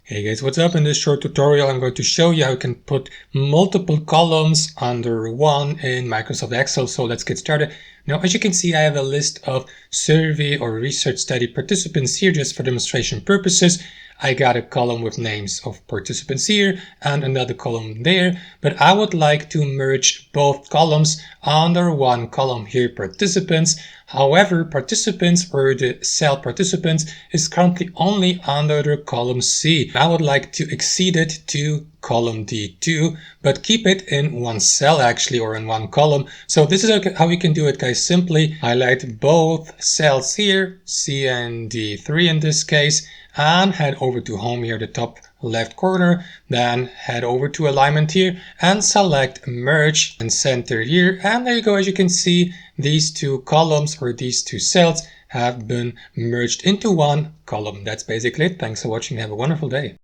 Hey guys, what's up? In this short tutorial I'm going to show you how you can put multiple columns under one in Microsoft Excel. So let's get started. Now, as you can see, I have a list of survey or research study participants here just for demonstration purposes. I got a column with names of participants here and another column there, but I would like to merge both columns under one column here, participants. However, participants or the cell participants is currently only under the column C. I would like to exceed it to column D2, but keep it in one cell actually, or in one column. So this is how we can do it, guys. Simply highlight both cells here, C and D3 in this case, and head over to home here, the top left corner, then head over to alignment here and select merge and center here. And there you go. As you can see, these two columns or these two cells have been merged into one column. That's basically it. Thanks for watching. Have a wonderful day.